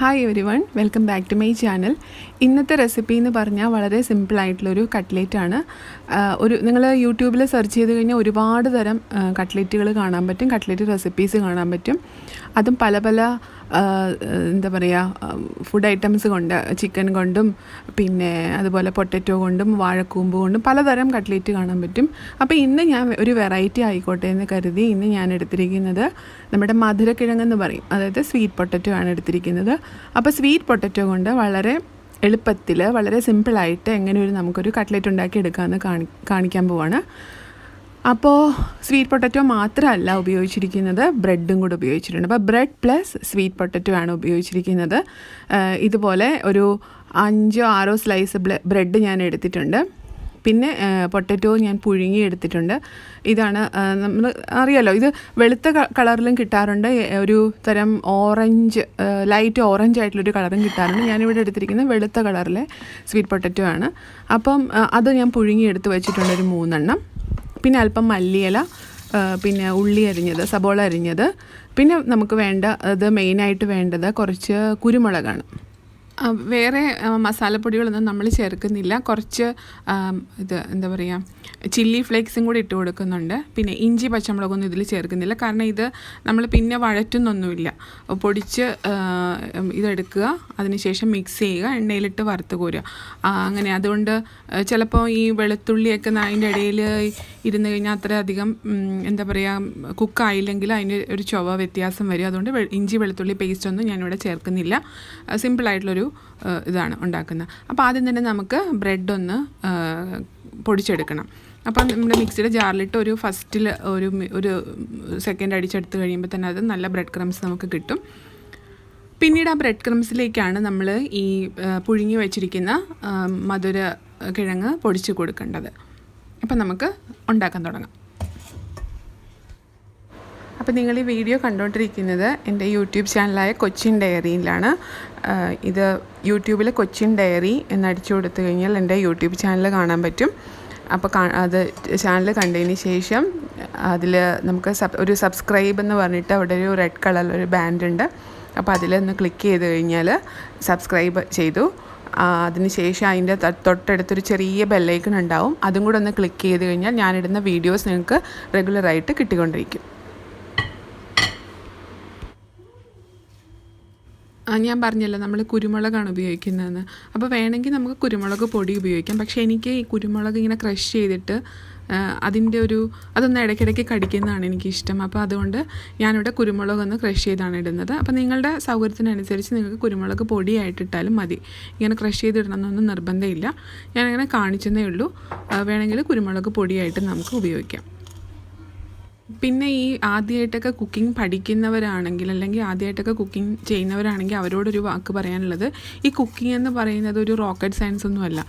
Hi everyone, welcome back to my channel. ഇന്നത്തെ recipe എന്ന് പറഞ്ഞാൽ വളരെ സിമ്പിളായിട്ടുള്ളൊരു കട്ട്ലേറ്റാണ്. നിങ്ങൾ യൂട്യൂബിൽ സെർച്ച് ചെയ്ത് കഴിഞ്ഞാൽ ഒരുപാട് തരം കട്ട്ലേറ്റുകൾ കാണാൻ പറ്റും, കട്ട്ലേറ്റ് റെസിപ്പീസ് കാണാൻ പറ്റും. അതും പല പല എന്താ പറയുക, ഫുഡ് ഐറ്റംസ് കൊണ്ട്, ചിക്കൻ കൊണ്ടും പിന്നെ അതുപോലെ പൊട്ടറ്റോ കൊണ്ടും വാഴക്കൂമ്പ് കൊണ്ടും പലതരം കട്ട്ലേറ്റ് കാണാൻ പറ്റും. അപ്പോൾ ഇന്ന് ഞാൻ ഒരു വെറൈറ്റി ആയിക്കോട്ടെ എന്ന് കരുതി ഇന്ന് ഞാൻ എടുത്തിരിക്കുന്നത് നമ്മുടെ മധുരക്കിഴങ്ങെന്ന് പറയും, അതായത് സ്വീറ്റ് പൊട്ടറ്റോ ആണ് എടുത്തിരിക്കുന്നത്. അപ്പോൾ സ്വീറ്റ് പൊട്ടറ്റോ കൊണ്ട് വളരെ എളുപ്പത്തിൽ വളരെ സിമ്പിളായിട്ട് എങ്ങനെ നമുക്കൊരു കട്ട്ലേറ്റ് ഉണ്ടാക്കി എടുക്കാമെന്ന് കാണിക്കാൻ പോവാണ്. അപ്പോൾ സ്വീറ്റ് പൊട്ടറ്റോ മാത്രമല്ല ഉപയോഗിച്ചിരിക്കുന്നത്, ബ്രെഡും കൂടെ ഉപയോഗിച്ചിട്ടുണ്ട്. അപ്പോൾ ബ്രെഡ് പ്ലസ് സ്വീറ്റ് പൊട്ടറ്റോ ആണ് ഉപയോഗിച്ചിരിക്കുന്നത്. ഇതുപോലെ ഒരു 5-6 സ്ലൈസ് ബ്രെഡ് ഞാൻ എടുത്തിട്ടുണ്ട്. പിന്നെ പൊട്ടറ്റോ ഞാൻ പുഴുങ്ങി എടുത്തിട്ടുണ്ട്. ഇതാണ് നമ്മൾ അറിയാലോ, ഇത് വെളുത്ത കളറിലും കിട്ടാറുണ്ട്, ഒരു തരം ഓറഞ്ച്, ലൈറ്റ് ഓറഞ്ച് ആയിട്ടുള്ളൊരു കളറും കിട്ടാറുണ്ട്. ഞാനിവിടെ എടുത്തിരിക്കുന്നത് വെളുത്ത കളറിലെ സ്വീറ്റ് പൊട്ടറ്റോ ആണ്. അപ്പം അത് ഞാൻ പുഴുങ്ങി എടുത്ത് വെച്ചിട്ടുണ്ട്, ഒരു 3 എണ്ണം. പിന്നെ അല്പം മല്ലിയില, പിന്നെ ഉള്ളി അരിഞ്ഞത്, സബോള അരിഞ്ഞത്. പിന്നെ നമുക്ക് മെയിനായിട്ട് വേണ്ടത് കുറച്ച് കുരുമുളകാണ്. വേറെ മസാലപ്പൊടികളൊന്നും നമ്മൾ ചേർക്കുന്നില്ല. കുറച്ച് എന്താ പറയുക, ചില്ലി ഫ്ലേക്സും കൂടി ഇട്ട് കൊടുക്കുന്നുണ്ട്. പിന്നെ ഇഞ്ചി പച്ചമുളകൊന്നും ഇതിൽ ചേർക്കുന്നില്ല, കാരണം ഇത് നമ്മൾ പിന്നെ വഴറ്റുന്നൊന്നുമില്ല. പൊടിച്ച് ഇതെടുക്കുക, അതിനുശേഷം മിക്സ് ചെയ്യുക, എണ്ണയിലിട്ട് വറുത്ത് കോരുക, അങ്ങനെ. അതുകൊണ്ട് ചിലപ്പോൾ ഈ വെളുത്തുള്ളിയൊക്കെ അതിൻ്റെ ഇടയിൽ ഇരുന്ന് കഴിഞ്ഞാൽ അത്രയധികം എന്താ പറയുക, കുക്കായില്ലെങ്കിൽ അതിൻ്റെ ഒരു ചൊവ്വ വ്യത്യാസം വരും. അതുകൊണ്ട് ഇഞ്ചി വെളുത്തുള്ളി പേസ്റ്റൊന്നും ഞാനിവിടെ ചേർക്കുന്നില്ല. സിമ്പിളായിട്ടുള്ളൊരു ഇതാണ് ഉണ്ടാക്കുന്നത്. അപ്പോൾ ആദ്യം തന്നെ നമുക്ക് ബ്രെഡ് ഒന്ന് പൊടിച്ചെടുക്കണം. അപ്പം നമ്മുടെ മിക്സിയുടെ ജാറിലിട്ട് ഒരു ഫസ്റ്റിൽ ഒരു സെക്കൻഡ് അടിച്ചെടുത്ത് കഴിയുമ്പോൾ തന്നെ അത് നല്ല ബ്രെഡ് ക്രംസ് നമുക്ക് കിട്ടും. പിന്നീട് ആ ബ്രെഡ് ക്രംസിലേക്കാണ് നമ്മൾ ഈ പുഴുങ്ങി വെച്ചിരിക്കുന്ന മധുര കിഴങ്ങ് പൊടിച്ച് കൊടുക്കേണ്ടത്. അപ്പം നമുക്ക് ഉണ്ടാക്കാൻ തുടങ്ങാം. അപ്പോൾ നിങ്ങൾ ഈ വീഡിയോ കണ്ടുകൊണ്ടിരിക്കുന്നത് എൻ്റെ യൂട്യൂബ് ചാനലായ കൊച്ചിൻ ഡയറിയിലാണ്. ഇത് യൂട്യൂബിൽ കൊച്ചിൻ ഡയറി എന്നടിച്ചു കൊടുത്തു കഴിഞ്ഞാൽ എൻ്റെ യൂട്യൂബ് ചാനൽ കാണാൻ പറ്റും. അപ്പോൾ അത് ചാനൽ കണ്ടതിന് ശേഷം അതിൽ നമുക്ക് ഒരു സബ്സ്ക്രൈബ് എന്ന് പറഞ്ഞിട്ട് അവിടെ ഒരു റെഡ് കളർ ഒരു ബാൻഡ് ഉണ്ട്. അപ്പോൾ അതിലൊന്ന് ക്ലിക്ക് ചെയ്ത് കഴിഞ്ഞാൽ സബ്സ്ക്രൈബ് ചെയ്തു. അതിനുശേഷം അതിൻ്റെ തൊട്ടടുത്തൊരു ചെറിയ ബെല്ലൈക്കൺ ഉണ്ടാവും, അതും കൂടെ ഒന്ന് ക്ലിക്ക് ചെയ്ത് കഴിഞ്ഞാൽ ഞാനിടുന്ന വീഡിയോസ് നിങ്ങൾക്ക് റെഗുലറായിട്ട് കിട്ടിക്കൊണ്ടിരിക്കും. ഞാൻ പറഞ്ഞല്ലോ, നമ്മൾ കുരുമുളകാണ് ഉപയോഗിക്കുന്നതെന്ന്. അപ്പോൾ വേണമെങ്കിൽ നമുക്ക് കുരുമുളക് പൊടി ഉപയോഗിക്കാം. പക്ഷേ എനിക്ക് ഈ കുരുമുളക് ഇങ്ങനെ ക്രഷ് ചെയ്തിട്ട് അതൊന്ന് ഇടയ്ക്കിടയ്ക്ക് കടിക്കുന്നതാണ് എനിക്കിഷ്ടം. അപ്പോൾ അതുകൊണ്ട് ഞാനിവിടെ കുരുമുളകൊന്ന് ക്രഷ് ചെയ്താണ് ഇടുന്നത്. അപ്പോൾ നിങ്ങളുടെ സൗകര്യത്തിനനുസരിച്ച് നിങ്ങൾക്ക് കുരുമുളക് പൊടിയായിട്ടിട്ടാലും മതി. ഇങ്ങനെ ക്രഷ് ചെയ്തിടണമെന്നൊന്നും നിർബന്ധമില്ല. ഞാനിങ്ങനെ കാണിച്ചതേ ഉള്ളൂ. വേണമെങ്കിൽ കുരുമുളക് പൊടിയായിട്ട് നമുക്ക് ഉപയോഗിക്കാം. പിന്നെ ഈ ആദ്യമായിട്ടൊക്കെ കുക്കിംഗ് പഠിക്കുന്നവരാണെങ്കിൽ, അല്ലെങ്കിൽ ആദ്യമായിട്ടൊക്കെ കുക്കിംഗ് ചെയ്യുന്നവരാണെങ്കിൽ അവരോടൊരു വാക്ക് പറയാനുള്ളത്, ഈ കുക്കിംഗ് എന്ന് പറയുന്നത് ഒരു റോക്കറ്റ് സയൻസ് ഒന്നുമല്ല.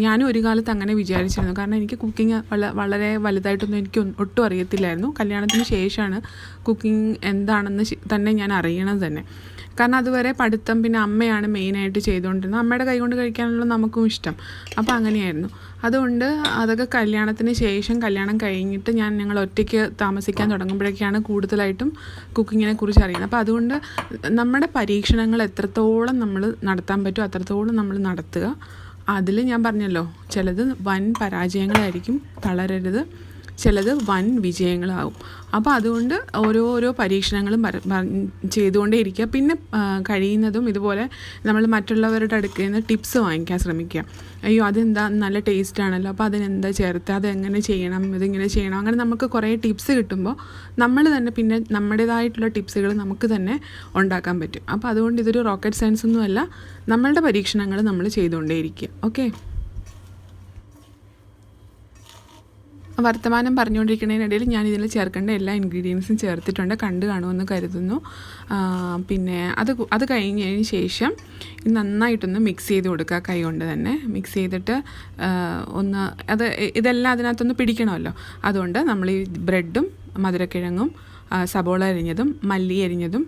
ഞാനും ഒരു കാലത്ത് അങ്ങനെ വിചാരിച്ചിരുന്നു. കാരണം എനിക്ക് കുക്കിംഗ് വളരെ വലുതായിട്ടൊന്നും എനിക്ക് ഒട്ടും അറിയത്തില്ലായിരുന്നു. കല്യാണത്തിന് ശേഷമാണ് കുക്കിംഗ് എന്താണെന്ന് തന്നെ ഞാൻ അറിയണത് തന്നെ. കാരണം അതുവരെ പഠിത്തം, പിന്നെ അമ്മയാണ് മെയിനായിട്ട് ചെയ്തുകൊണ്ടിരുന്നത്. അമ്മയുടെ കൈകൊണ്ട് കഴിക്കാനുള്ള നമുക്കും ഇഷ്ടം. അപ്പോൾ അങ്ങനെയായിരുന്നു. അതുകൊണ്ട് അതൊക്കെ കല്യാണത്തിന് ശേഷം, കല്യാണം കഴിഞ്ഞിട്ട് ഞങ്ങൾ ഒറ്റയ്ക്ക് താമസിക്കാൻ തുടങ്ങുമ്പോഴൊക്കെയാണ് കൂടുതലായിട്ടും കുക്കിങ്ങിനെ കുറിച്ച് അറിയുന്നത്. അപ്പോൾ അതുകൊണ്ട് നമ്മുടെ പരീക്ഷണങ്ങൾ എത്രത്തോളം നമ്മൾ നടത്താൻ പറ്റുമോ അത്രത്തോളം നമ്മൾ നടത്തുക. അതിൽ ഞാൻ പറഞ്ഞല്ലോ, ചിലത് വൻ പരാജയങ്ങളായിരിക്കും, തളരരുത്. ചിലത് വൻ വിജയങ്ങളാവും. അപ്പോൾ അതുകൊണ്ട് ഓരോരോ പരീക്ഷണങ്ങളും ചെയ്തുകൊണ്ടേ ഇരിക്കുക. പിന്നെ കഴിയുന്നതും ഇതുപോലെ നമ്മൾ മറ്റുള്ളവരുടെ അടുക്കൽ നിന്ന് ടിപ്സ് വാങ്ങിക്കാൻ ശ്രമിക്കുക. അയ്യോ അതെന്താ നല്ല ടേസ്റ്റ് ആണല്ലോ, അപ്പോൾ അതിനെന്താ ചേർത്ത്, അതെങ്ങനെ ചെയ്യണം, ഇതിങ്ങനെ ചെയ്യണം, അങ്ങനെ നമുക്ക് കുറേ ടിപ്സ് കിട്ടുമ്പോൾ നമ്മൾ തന്നെ പിന്നെ നമ്മുടേതായിട്ടുള്ള ടിപ്സുകൾ നമുക്ക് തന്നെ ഉണ്ടാക്കാൻ പറ്റും. അപ്പോൾ അതുകൊണ്ട് ഇതൊരു റോക്കറ്റ് സയൻസ് ഒന്നുമല്ല, നമ്മളുടെ പരീക്ഷണങ്ങൾ നമ്മൾ ചെയ്തുകൊണ്ടേ ഇരിക്കുക. ഓക്കെ. വർത്തമാനം പറഞ്ഞുകൊണ്ടിരിക്കുന്നതിനിടയിൽ ഞാൻ ഇതിൽ ചേർക്കേണ്ട എല്ലാ ഇൻഗ്രീഡിയൻസും ചേർത്തിട്ടുണ്ട്, കണ്ടു കാണുമെന്ന് കരുതുന്നു. പിന്നെ അത് കഴിഞ്ഞതിന് ശേഷം നന്നായിട്ടൊന്ന് മിക്സ് ചെയ്ത് കൊടുക്കുക, കൈ കൊണ്ട് തന്നെ മിക്സ് ചെയ്തിട്ട് ഇതെല്ലാം അതിനകത്തൊന്ന് പിടിക്കണമല്ലോ. അതുകൊണ്ട് നമ്മൾ ഈ ബ്രെഡും മധുരക്കിഴങ്ങും സബോള അരിഞ്ഞതും മല്ലി അരിഞ്ഞതും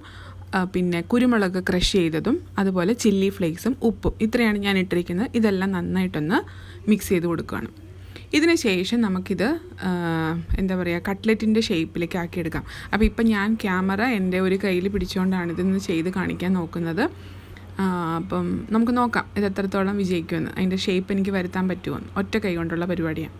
പിന്നെ കുരുമുളക് ക്രഷ് ചെയ്തതും അതുപോലെ ചില്ലി ഫ്ലേക്സും ഉപ്പും, ഇത്രയാണ് ഞാൻ ഇട്ടിരിക്കുന്നത്. ഇതെല്ലാം നന്നായിട്ടൊന്ന് മിക്സ് ചെയ്ത് കൊടുക്കുകയാണ്. ഇതിന് ശേഷം നമുക്കിത് എന്താ പറയുക കട്ട്ലറ്റിൻ്റെ ഷേപ്പിലേക്ക് ആക്കിയെടുക്കാം. അപ്പോൾ ഇപ്പം ഞാൻ ക്യാമറ എൻ്റെ ഒരു കയ്യിൽ പിടിച്ചുകൊണ്ടാണ് ഇതൊന്ന് ചെയ്ത് കാണിക്കാൻ നോക്കുന്നത്. അപ്പം നമുക്ക് നോക്കാം ഇത് എത്രത്തോളം വിജയിക്കുമെന്ന്, അതിൻ്റെ ഷേപ്പ് എനിക്ക് വരുത്താൻ പറ്റുമെന്ന്. ഒറ്റ കൈ കൊണ്ടുള്ള പരിപാടിയാണ്.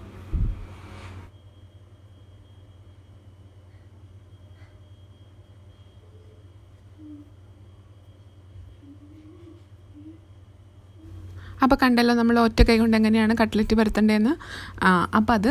അപ്പോൾ കണ്ടല്ലോ നമ്മൾ ഒറ്റ കൈ കൊണ്ട് എങ്ങനെയാണ് കട്ട്ലറ്റ് പരത്തേണ്ടതെന്ന്. അപ്പോൾ അത്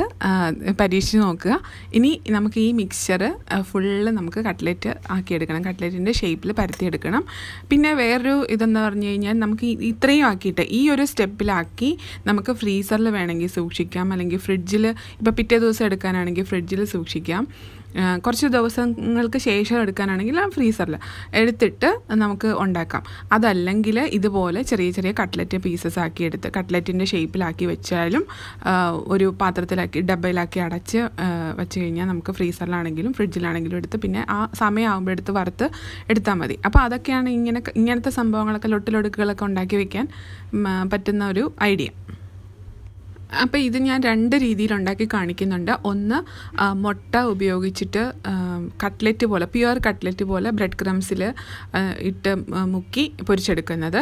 പരീക്ഷിച്ച് നോക്കുക. ഇനി നമുക്ക് ഈ മിക്സ്ചർ ഫുള്ള് നമുക്ക് കട്ട്ലറ്റ് ആക്കിയെടുക്കണം, കട്ട്ലറ്റിൻ്റെ ഷേപ്പിൽ പരത്തിയെടുക്കണം. പിന്നെ വേറൊരു ഇതെന്ന് പറഞ്ഞു കഴിഞ്ഞാൽ നമുക്ക് ഇത്രയും ആക്കിയിട്ട് ഈ ഒരു സ്റ്റെപ്പിലാക്കി നമുക്ക് ഫ്രീസറിൽ വേണമെങ്കിൽ സൂക്ഷിക്കാം, അല്ലെങ്കിൽ ഫ്രിഡ്ജിൽ ഇപ്പോൾ പിറ്റേ ദിവസം എടുക്കാനാണെങ്കിൽ ഫ്രിഡ്ജിൽ സൂക്ഷിക്കാം. കുറച്ച് ദിവസങ്ങൾക്ക് ശേഷം എടുക്കാനാണെങ്കിൽ ഫ്രീസറിൽ എടുത്തിട്ട് നമുക്ക് ഉണ്ടാക്കാം. അതല്ലെങ്കിൽ ഇതുപോലെ ചെറിയ ചെറിയ കട്ട്ലറ്റ് പീസസ് ആക്കി എടുത്ത് കട്ട്ലറ്റിൻ്റെ ഷേപ്പിലാക്കി വെച്ചാലും ഒരു പാത്രത്തിലാക്കി ഡബ്ബയിലാക്കി അടച്ച് വെച്ച് കഴിഞ്ഞാൽ നമുക്ക് ഫ്രീസറിലാണെങ്കിലും ഫ്രിഡ്ജിലാണെങ്കിലും എടുത്ത് പിന്നെ ആ സമയമാകുമ്പോൾ എടുത്ത് വറുത്ത് എടുത്താൽ മതി. അപ്പോൾ അതൊക്കെയാണ് ഇങ്ങനത്തെ സംഭവങ്ങളൊക്കെ ലൊട്ടിലൊടുക്കുകളൊക്കെ ഉണ്ടാക്കി വയ്ക്കാൻ പറ്റുന്ന ഒരു ഐഡിയ. അപ്പോൾ ഇത് ഞാൻ 2 രീതിയിൽ ഉണ്ടാക്കി കാണിക്കുന്നുണ്ട്. ഒന്ന് മുട്ട ഉപയോഗിച്ചിട്ട് കട്ട്ലറ്റ് പോലെ പ്യുവർ കട്ട്ലറ്റ് പോലെ ബ്രെഡ് ക്രംസിൽ ഇട്ട് മുക്കി പൊരിച്ചെടുക്കുന്നത്.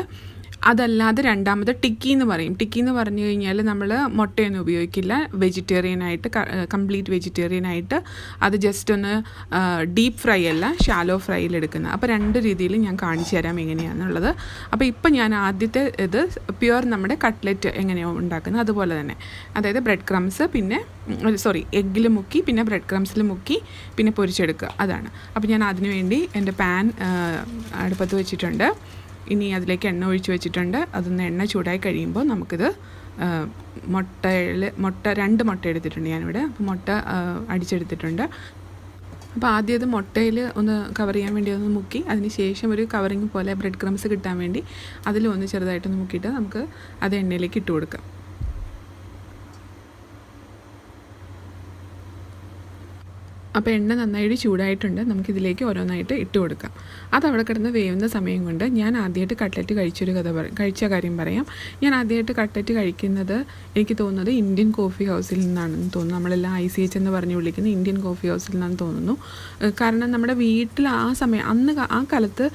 അതല്ലാതെ രണ്ടാമത് ടിക്കി എന്ന് പറയും. ടിക്കി എന്ന് പറഞ്ഞു കഴിഞ്ഞാൽ നമ്മൾ മുട്ടയൊന്നും ഉപയോഗിക്കില്ല, വെജിറ്റേറിയനായിട്ട് കംപ്ലീറ്റ് വെജിറ്റേറിയനായിട്ട് അത് ജസ്റ്റ് ഒന്ന് ഡീപ്പ് ഫ്രൈ അല്ല ഷാലോ ഫ്രൈയിൽ എടുക്കുന്നത്. അപ്പോൾ 2 രീതിയിൽ ഞാൻ കാണിച്ചു തരാം എങ്ങനെയാണെന്നുള്ളത്. അപ്പോൾ ഇപ്പം ഞാൻ ആദ്യത്തെ ഇത് പ്യുവർ നമ്മുടെ കട്ട്ലറ്റ് എങ്ങനെയാണ് ഉണ്ടാക്കുന്നത് അതുപോലെ തന്നെ, അതായത് ബ്രെഡ് ക്രംസ് പിന്നെ എഗ്ഗിൽ മുക്കി പിന്നെ ബ്രെഡ് ക്രംസിൽ മുക്കി പിന്നെ പൊരിച്ചെടുക്കുക, അതാണ്. അപ്പോൾ ഞാൻ അതിനു വേണ്ടി എൻ്റെ പാൻ അടുപ്പത്ത് വെച്ചിട്ടുണ്ട്. ഇനി അതിലേക്ക് എണ്ണ ഒഴിച്ച് വെച്ചിട്ടുണ്ട്. അതൊന്ന് എണ്ണ ചൂടായി കഴിയുമ്പോൾ നമുക്കിത് മുട്ട 2 മുട്ട എടുത്തിട്ടുണ്ട് ഞാനിവിടെ. അപ്പോൾ മുട്ട അടിച്ചെടുത്തിട്ടുണ്ട്. അപ്പോൾ ആദ്യം അത് മുട്ടയിൽ ഒന്ന് കവർ ചെയ്യാൻ വേണ്ടി ഒന്ന് മുക്കി അതിന് ശേഷം ഒരു കവറിങ് പോലെ ബ്രെഡ് ക്രംസ് കിട്ടാൻ വേണ്ടി അതിലൊന്ന് ചെറുതായിട്ടൊന്ന് മുക്കിയിട്ട് നമുക്ക് അത് എണ്ണയിലേക്ക് ഇട്ട് കൊടുക്കാം. അപ്പോൾ എണ്ണ നന്നായിട്ട് ചൂടായിട്ടുണ്ട്. നമുക്കിതിലേക്ക് ഓരോന്നായിട്ട് ഇട്ട് കൊടുക്കാം. അതവിടെ കിടന്ന് വേവുന്ന സമയം കൊണ്ട് ഞാൻ ആദ്യമായിട്ട് കട്ട്ലറ്റ് കഴിച്ച കാര്യം പറയാം. ഞാൻ ആദ്യമായിട്ട് കട്ട്ലറ്റ് കഴിക്കുന്നത് എനിക്ക് തോന്നുന്നത് ഇന്ത്യൻ കോഫി ഹൗസിൽ നിന്നാണെന്ന് തോന്നുന്നു. നമ്മളെല്ലാം ICH എന്ന് പറഞ്ഞ് വിളിക്കുന്ന ഇന്ത്യൻ കോഫി ഹൗസിൽ നിന്നാണെന്ന് തോന്നുന്നു. കാരണം നമ്മുടെ വീട്ടിൽ ആ കാലത്ത്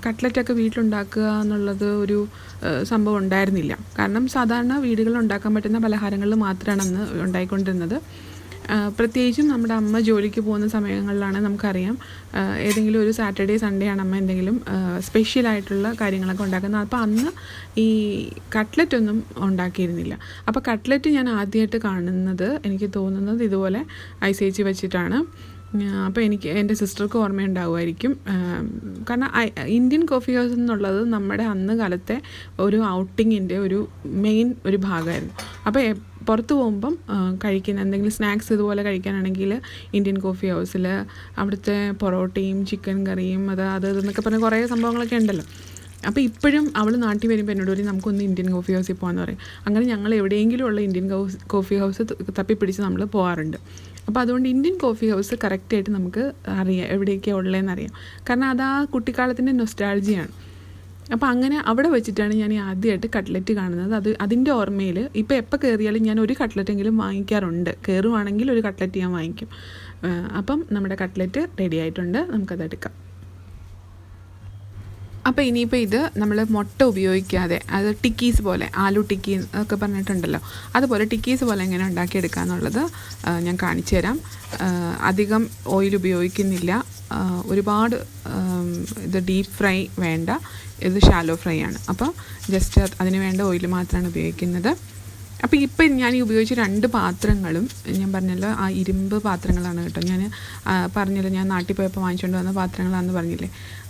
കട്ട്ലറ്റൊക്കെ വീട്ടിലുണ്ടാക്കുക എന്നുള്ളത് ഒരു സംഭവം ഉണ്ടായിരുന്നില്ല. കാരണം സാധാരണ വീടുകളിൽ ഉണ്ടാക്കാൻ പറ്റുന്ന പലഹാരങ്ങളിൽ മാത്രമാണ് അന്ന് ഉണ്ടായിക്കൊണ്ടിരുന്നത്. പ്രത്യേകിച്ചും നമ്മുടെ അമ്മ ജോലിക്ക് പോകുന്ന സമയങ്ങളിലാണ് നമുക്കറിയാം ഏതെങ്കിലും ഒരു സാറ്റർഡേ സൺഡേ ആണ് അമ്മ എന്തെങ്കിലും സ്പെഷ്യലായിട്ടുള്ള കാര്യങ്ങളൊക്കെ ഉണ്ടാക്കുന്നത്. അപ്പോൾ അന്ന് ഈ കട്ട്ലറ്റൊന്നും ഉണ്ടാക്കിയിരുന്നില്ല. അപ്പോൾ കട്ട്ലറ്റ് ഞാൻ ആദ്യമായിട്ട് കാണുന്നത് എനിക്ക് തോന്നുന്നത് ഇതുപോലെ ICH വെച്ചിട്ടാണ്. അപ്പോൾ എൻ്റെ സിസ്റ്റർക്ക് ഓർമ്മയുണ്ടാവുമായിരിക്കും. കാരണം ഇന്ത്യൻ കോഫി ഹൗസ് എന്നുള്ളത് നമ്മുടെ അന്ന് കാലത്തെ ഒരു ഔട്ടിങ്ങിൻ്റെ ഒരു മെയിൻ ഒരു ഭാഗമായിരുന്നു. അപ്പോൾ പുറത്ത് പോകുമ്പം കഴിക്കുന്ന എന്തെങ്കിലും സ്നാക്സ് ഇതുപോലെ കഴിക്കാനാണെങ്കിൽ ഇന്ത്യൻ കോഫി ഹൗസിൽ അവിടുത്തെ പൊറോട്ടയും ചിക്കൻ കറിയും അതെന്നൊക്കെ പറഞ്ഞ കുറേ സംഭവങ്ങളൊക്കെ ഉണ്ടല്ലോ. അപ്പോൾ ഇപ്പോഴും അവൾ നാട്ടിൽ വരുമ്പോൾ എന്നോട് പറയും നമുക്കൊന്ന് ഇന്ത്യൻ കോഫി ഹൗസിൽ പോകാമെന്ന് പറയും. അങ്ങനെ ഞങ്ങൾ എവിടെയെങ്കിലും ഉള്ള ഇന്ത്യൻ കോഫി ഹൗസ് തപ്പിപ്പിടിച്ച് നമ്മൾ പോകാറുണ്ട്. അപ്പോൾ അതുകൊണ്ട് ഇന്ത്യൻ കോഫി ഹൗസ് കറക്റ്റായിട്ട് നമുക്ക് അറിയാം എവിടെയൊക്കെയാണ് ഉള്ളതെന്ന് അറിയാം. കാരണം അത് ആ കുട്ടിക്കാലത്തിൻ്റെ നൊസ്റ്റാൾജിയാണ്. അപ്പോൾ അങ്ങനെ അവിടെ വെച്ചിട്ടാണ് ഞാൻ ആദ്യമായിട്ട് കട്ട്ലറ്റ് കാണുന്നത്. അതിൻ്റെ ഓർമ്മയിൽ ഇപ്പോൾ എപ്പോൾ കയറിയാലും ഞാൻ ഒരു കട്ട്ലറ്റെങ്കിലും വാങ്ങിക്കാറുണ്ട്. കയറുവാണെങ്കിൽ ഒരു കട്ട്ലറ്റ് ഞാൻ വാങ്ങിക്കും. അപ്പം നമ്മുടെ കട്ട്ലറ്റ് റെഡി ആയിട്ടുണ്ട്, നമുക്കതെടുക്കാം. അപ്പോൾ ഇനിയിപ്പോൾ ഇത് നമ്മൾ മുട്ട ഉപയോഗിക്കാതെ അത് ടിക്കീസ് പോലെ ആലു ടിക്കി ഒക്കെ പറഞ്ഞിട്ടുണ്ടല്ലോ, അതുപോലെ ടിക്കീസ് പോലെ എങ്ങനെ ഉണ്ടാക്കിയെടുക്കുക എന്നുള്ളത് ഞാൻ കാണിച്ചു തരാം. അധികം ഓയിൽ ഉപയോഗിക്കുന്നില്ല, ഒരുപാട് ഇത് ഡീപ്പ് ഫ്രൈ വേണ്ട, ഇത് ഷാലോ ഫ്രൈ ആണ്. അപ്പോൾ ജസ്റ്റ് അതിന് വേണ്ട ഓയിൽ മാത്രമാണ് ഉപയോഗിക്കുന്നത്. അപ്പോൾ ഇപ്പം ഞാൻ ഈ ഉപയോഗിച്ച 2 പാത്രങ്ങളും ഞാൻ പറഞ്ഞല്ലോ ആ ഇരുമ്പ് പാത്രങ്ങളാണ് കേട്ടോ. ഞാൻ പറഞ്ഞല്ലോ ഞാൻ നാട്ടിൽ പോയപ്പോൾ വാങ്ങിച്ചുകൊണ്ട് വന്ന പാത്രങ്ങളാണെന്ന് പറഞ്ഞില്ലേ,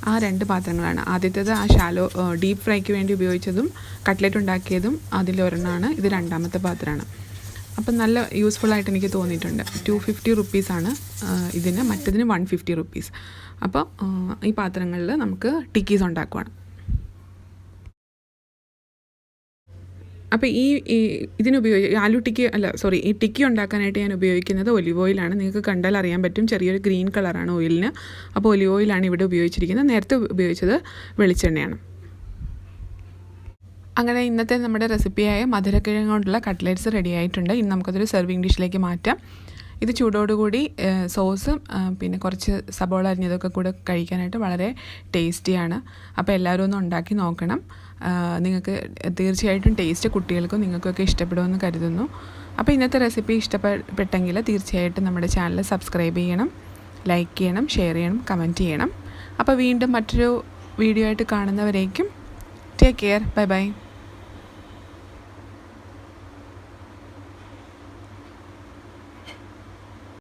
ആ 2 പാത്രങ്ങളാണ്. ആദ്യത്തേത് ആ ഷാലോ ഡീപ്പ് ഫ്രൈക്ക് വേണ്ടി ഉപയോഗിച്ചതും കട്ട്ലറ്റ് ഉണ്ടാക്കിയതും അതിലൊരെണ്ണമാണ്. ഇത് 2ാമത്തെ പാത്രമാണ്. അപ്പം നല്ല യൂസ്ഫുള്ളായിട്ട് എനിക്ക് തോന്നിയിട്ടുണ്ട്. 250 റുപ്പീസാണ് ഇതിന്, മറ്റതിന് 150 റുപ്പീസ്. അപ്പോൾ ഈ പാത്രങ്ങളിൽ നമുക്ക് ടിക്കീസ് ഉണ്ടാക്കുവാണ്. അപ്പോൾ ഈ ടിക്കി ഉണ്ടാക്കാനായിട്ട് ഞാൻ ഉപയോഗിക്കുന്നത് ഒലിവ് ഓയിലാണ്. നിങ്ങൾക്ക് കണ്ടാൽ അറിയാൻ പറ്റും, ചെറിയൊരു ഗ്രീൻ കളറാണ് ഓയിലിന്. അപ്പോൾ ഒലിവ് ഓയിലാണ് ഇവിടെ ഉപയോഗിച്ചിരിക്കുന്നത്. നേരത്തെ ഉപയോഗിച്ചത് വെളിച്ചെണ്ണയാണ്. അങ്ങനെ ഇന്നത്തെ നമ്മുടെ റെസിപ്പിയായ മധുരക്കിഴങ്ങ് കൊണ്ടുള്ള കട്ട്ലേറ്റ്സ് റെഡി ആയിട്ടുണ്ട്. ഇനി നമുക്കതൊരു സെർവിങ് ഡിഷിലേക്ക് മാറ്റാം. ഇത് ചൂടോടുകൂടി സോസും പിന്നെ കുറച്ച് സബോള അരിഞ്ഞതൊക്കെ കൂടെ കഴിക്കാനായിട്ട് വളരെ ടേസ്റ്റിയാണ്. അപ്പോൾ എല്ലാവരും ഒന്ന് ഉണ്ടാക്കി നോക്കണം. നിങ്ങൾക്ക് തീർച്ചയായിട്ടും ടേസ്റ്റ് കുട്ടികൾക്കും നിങ്ങൾക്കൊക്കെ ഇഷ്ടപ്പെടുമെന്ന് കരുതുന്നു. അപ്പോൾ ഇന്നത്തെ റെസിപ്പി ഇഷ്ടപ്പെട്ടെങ്കിൽ തീർച്ചയായിട്ടും നമ്മുടെ ചാനൽ സബ്സ്ക്രൈബ് ചെയ്യണം, ലൈക്ക് ചെയ്യണം, ഷെയർ ചെയ്യണം, കമൻറ്റ് ചെയ്യണം. അപ്പോൾ വീണ്ടും മറ്റൊരു വീഡിയോ ആയിട്ട് കാണുന്നവരേക്കും ടേക്ക് കെയർ. Bye bye.